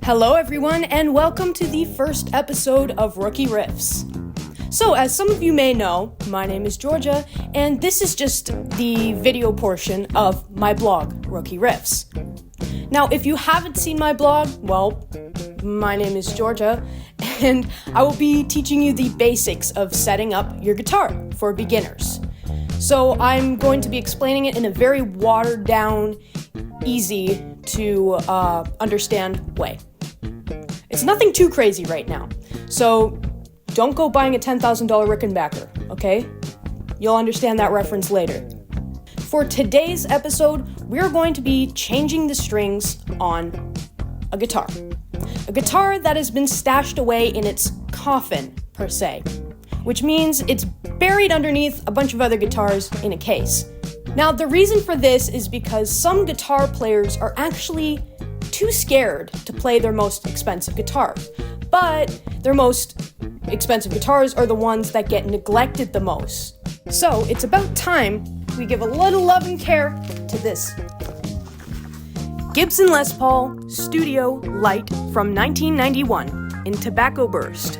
Hello everyone, and welcome to the first episode of Rookie Riffs. So, as some of you may know, my name is Georgia, and this is just the video portion of my blog, Rookie Riffs. Now, if you haven't seen my blog, well, my name is Georgia, and I will be teaching you the basics of setting up your guitar for beginners. So, I'm going to be explaining it in a very watered down, easy to understand way. It's nothing too crazy right now, so don't go buying a $10,000 Rickenbacker, okay? You'll understand that reference later. For today's episode, we're going to be changing the strings on a guitar. A guitar that has been stashed away in its coffin, per se, which means it's buried underneath a bunch of other guitars in a case. Now, the reason for this is because some guitar players are actually too scared to play their most expensive guitar. But their most expensive guitars are the ones that get neglected the most. So it's about time we give a little love and care to this Gibson Les Paul Studio Light from 1991 in Tobacco Burst.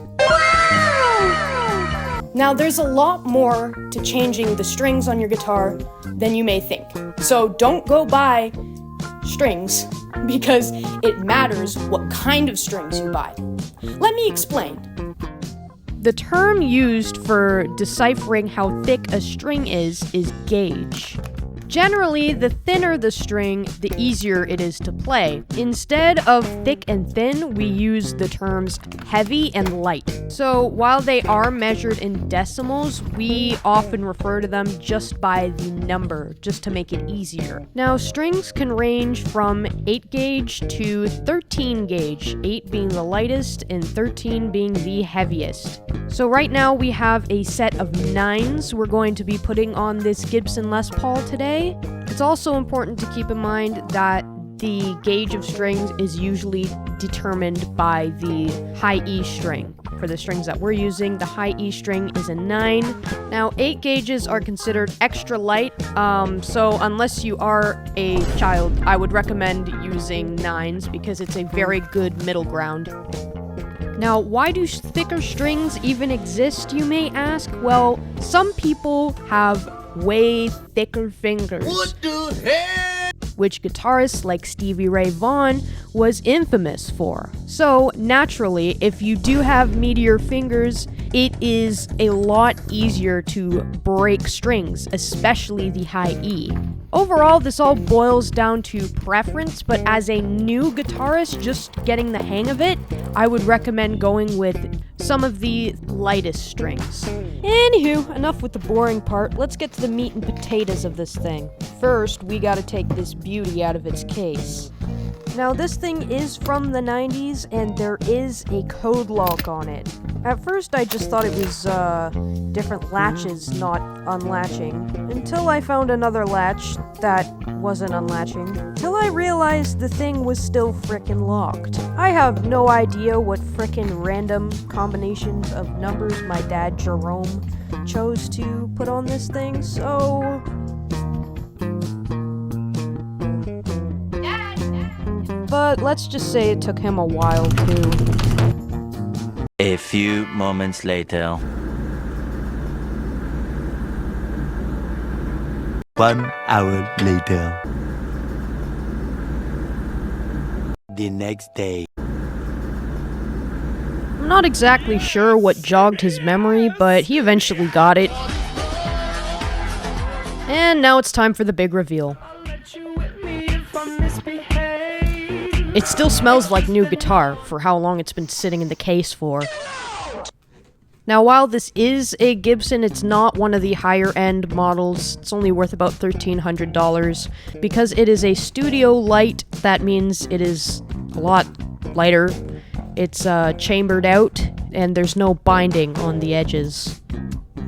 Now, there's a lot more to changing the strings on your guitar than you may think. So don't go buy strings because it matters what kind of strings you buy. Let me explain. The term used for deciphering how thick a string is gauge. Generally, the thinner the string, the easier it is to play. Instead of thick and thin, we use the terms heavy and light. So while they are measured in decimals, we often refer to them just by the number, just to make it easier. Now, strings can range from 8 gauge to 13 gauge, 8 being the lightest and 13 being the heaviest. So right now we have a set of 9s we're going to be putting on this Gibson Les Paul today. It's also important to keep in mind that the gauge of strings is usually determined by the high E string. For the strings that we're using, the high E string is a 9. Now, 8 gauges are considered extra light, so unless you are a child, I would recommend using 9s because it's a very good middle ground. Now, why do thicker strings even exist, you may ask? Well, some people have way thicker fingers. What the hell? Which guitarists like Stevie Ray Vaughan was infamous for. So, naturally, if you do have meatier fingers, it is a lot easier to break strings, especially the high E. Overall, this all boils down to preference, but as a new guitarist just getting the hang of it, I would recommend going with some of the lightest strings. Anywho, enough with the boring part. Let's get to the meat and potatoes of this thing. First, we gotta take this beauty out of its case. Now, this thing is from the 90s, and there is a code lock on it. At first, I just thought it was, different latches not unlatching, until I found another latch that wasn't unlatching, till I realized the thing was still frickin' locked. I have no idea what frickin' random combinations of numbers my dad, Jerome, chose to put on this thing, so but let's just say it took him a while too. A few moments later. 1 hour later. The next day. I'm not exactly sure what jogged his memory, but he eventually got it. And now it's time for the big reveal. It still smells like new guitar for how long it's been sitting in the case for. Now, while this is a Gibson, it's not one of the higher end models. It's only worth about $1,300. Because it is a studio light, that means it is a lot lighter. It's chambered out, and there's no binding on the edges.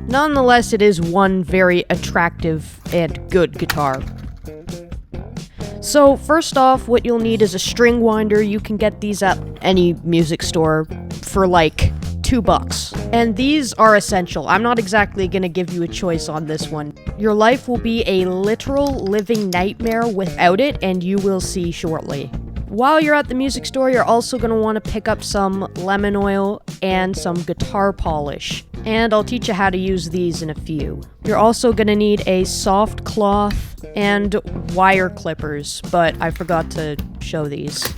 Nonetheless, it is one very attractive and good guitar. So, first off, what you'll need is a string winder. You can get these at any music store for like $2. And these are essential. I'm not exactly gonna give you a choice on this one. Your life will be a literal living nightmare without it, and you will see shortly. While you're at the music store, you're also going to want to pick up some lemon oil and some guitar polish. And I'll teach you how to use these in a few. You're also going to need a soft cloth and wire clippers, but I forgot to show these.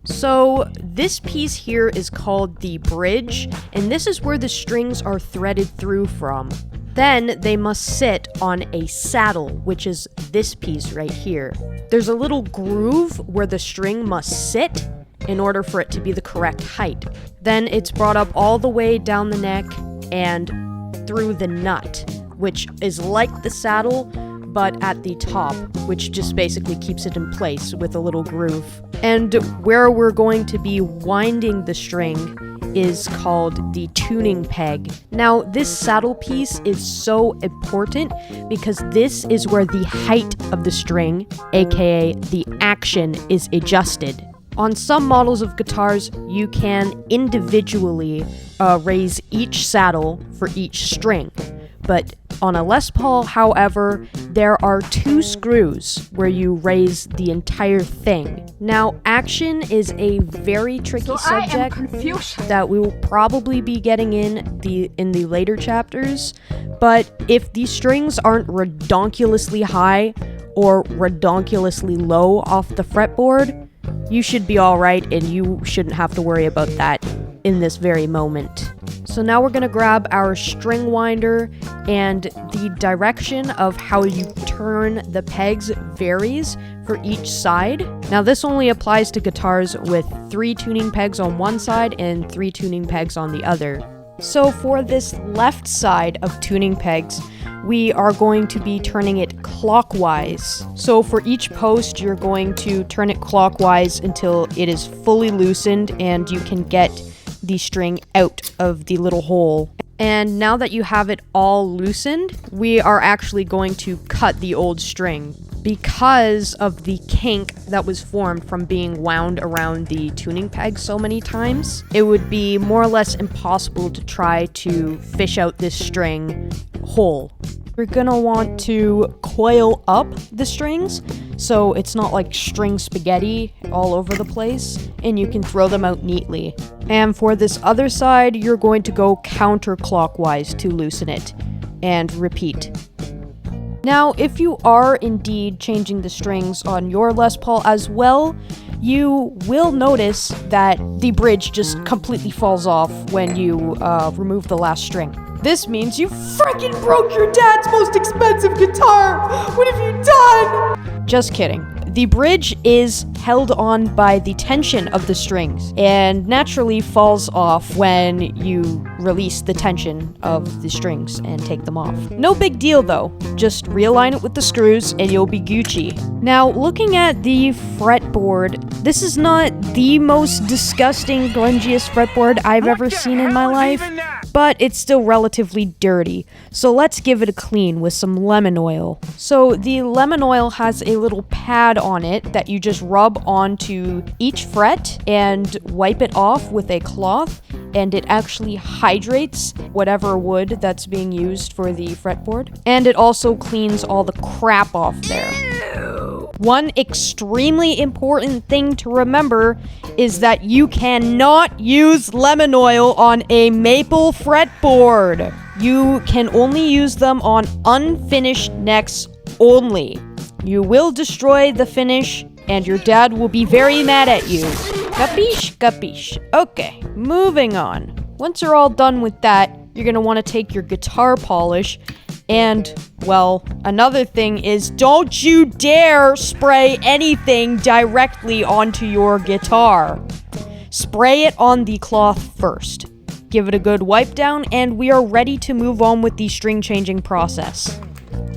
So this piece here is called the bridge, and this is where the strings are threaded through from. Then they must sit on a saddle, which is this piece right here. There's a little groove where the string must sit in order for it to be the correct height. Then it's brought up all the way down the neck and through the nut, which is like the saddle, but at the top, which just basically keeps it in place with a little groove. And where we're going to be winding the string is called the tuning peg. Now, this saddle piece is so important because this is where the height of the string, aka the action, is adjusted. On some models of guitars, you can individually raise each saddle for each string. But on a Les Paul, however, there are 2 screws where you raise the entire thing. Now, action is a very tricky subject that we will probably be getting in the later chapters. But if these strings aren't redonkulously high or redonkulously low off the fretboard, you should be alright and you shouldn't have to worry about that in this very moment. So now we're going to grab our string winder, and the direction of how you turn the pegs varies for each side. Now this only applies to guitars with 3 tuning pegs on one side and 3 tuning pegs on the other. So for this left side of tuning pegs, we are going to be turning it clockwise. So for each post, you're going to turn it clockwise until it is fully loosened and you can get the string out of the little hole. And now that you have it all loosened, we are actually going to cut the old string. Because of the kink that was formed from being wound around the tuning peg so many times, it would be more or less impossible to try to fish out this string whole. You're gonna want to coil up the strings so it's not like string spaghetti all over the place, and you can throw them out neatly. And for this other side, you're going to go counterclockwise to loosen it, and repeat. Now, if you are indeed changing the strings on your Les Paul as well, you will notice that the bridge just completely falls off when you remove the last string. This means you freaking broke your dad's most expensive guitar! What have you done? Just kidding. The bridge is held on by the tension of the strings and naturally falls off when you release the tension of the strings and take them off. No big deal though. Just realign it with the screws and you'll be Gucci. Now, looking at the fretboard, this is not the most disgusting, grungiest fretboard I've ever seen in my life, but it's still relatively dirty. So let's give it a clean with some lemon oil. So the lemon oil has a little pad on it that you just rub onto each fret and wipe it off with a cloth, and it actually hydrates whatever wood that's being used for the fretboard. And it also cleans all the crap off there. One extremely important thing to remember is that you cannot use lemon oil on a maple fretboard. You can only use them on unfinished necks only. You will destroy the finish, and your dad will be very mad at you. Capiche? Capiche. Okay, moving on. Once you're all done with that, you're gonna want to take your guitar polish and, well, another thing is don't you dare spray anything directly onto your guitar. Spray it on the cloth first. Give it a good wipe down, and we are ready to move on with the string changing process.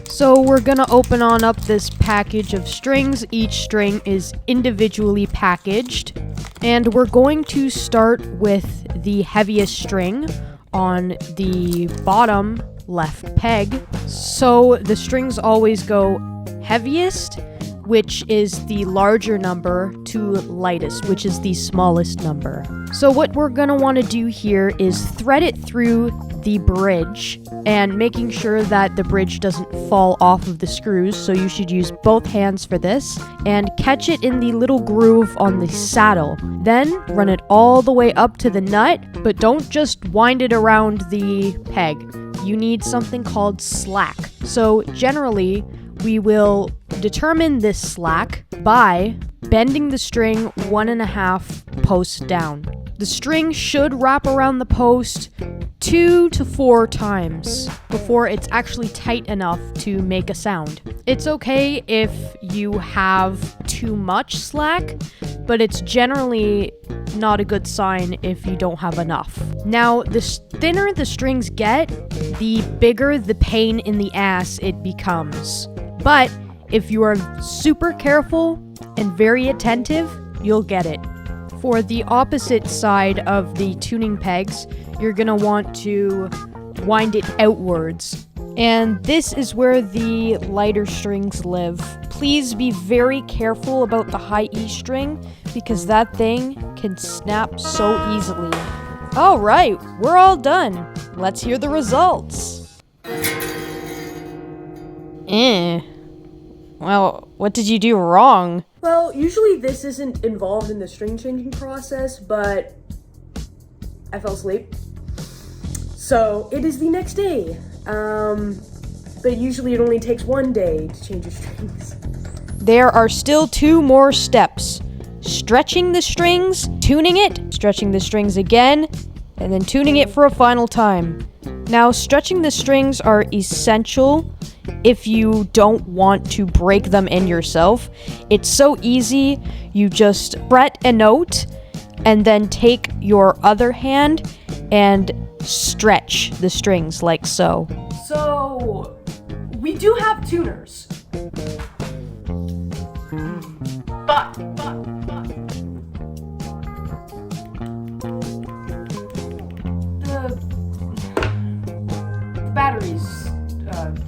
So we're gonna open on up this package of strings. Each string is individually packaged, and we're going to start with the heaviest string on the bottom left peg. So the strings always go heaviest, which is the larger number, to lightest, which is the smallest number. So what we're gonna want to do here is thread it through the bridge and making sure that the bridge doesn't fall off of the screws. So you should use both hands for this and catch it in the little groove on the saddle. Then run it all the way up to the nut, but don't just wind it around the peg. You need something called slack. So generally, we will determine this slack by bending the string 1.5 posts down. The string should wrap around the post 2 to 4 times before it's actually tight enough to make a sound. It's okay if you have too much slack, but it's generally not a good sign if you don't have enough. Now, the thinner the strings get, the bigger the pain in the ass it becomes. But if you are super careful and very attentive, you'll get it. For the opposite side of the tuning pegs, you're gonna want to wind it outwards. And this is where the lighter strings live. Please be very careful about the high E string because that thing can snap so easily. All right, we're all done. Let's hear the results. Well, what did you do wrong? Well, usually this isn't involved in the string changing process, but I fell asleep. So it is the next day. But usually it only takes 1 day to change your strings. There are still 2 more steps. Stretching the strings, tuning it, stretching the strings again, and then tuning it for a final time. Now, stretching the strings are essential if you don't want to break them in yourself. It's so easy. You just fret a note and then take your other hand and stretch the strings like so. So, we do have tuners. But. The batteries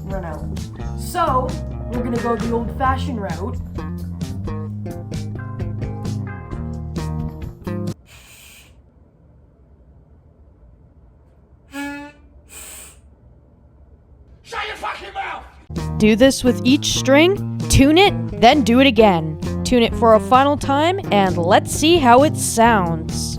run out. So, we're gonna go the old-fashioned route. Shut your fucking mouth! Do this with each string, tune it, then do it again. Tune it for a final time, and let's see how it sounds.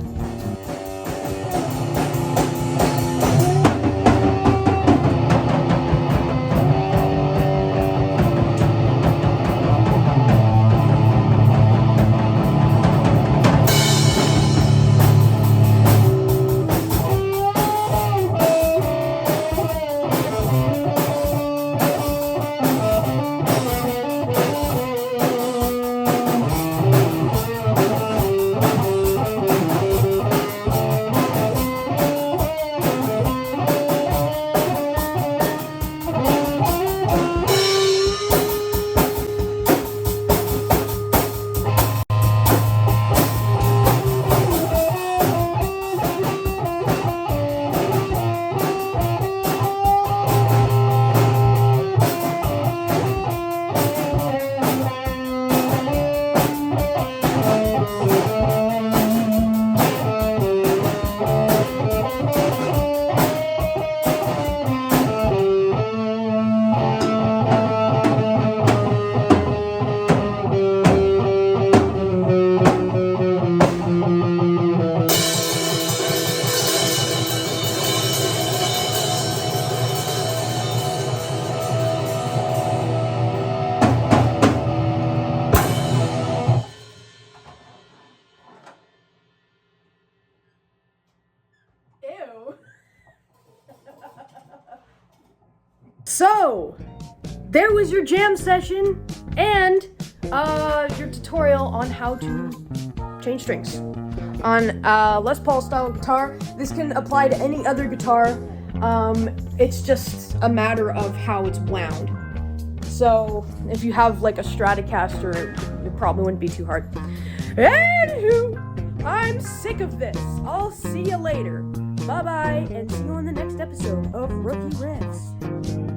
Ew. So, there was your jam session and your tutorial on how to change strings on Les Paul style guitar. This can apply to any other guitar. It's just a matter of how it's wound. So, if you have like a Stratocaster, it probably wouldn't be too hard. Anywho, I'm sick of this. I'll see you later. Bye-bye, and see you on the next episode of Rookie Riffs.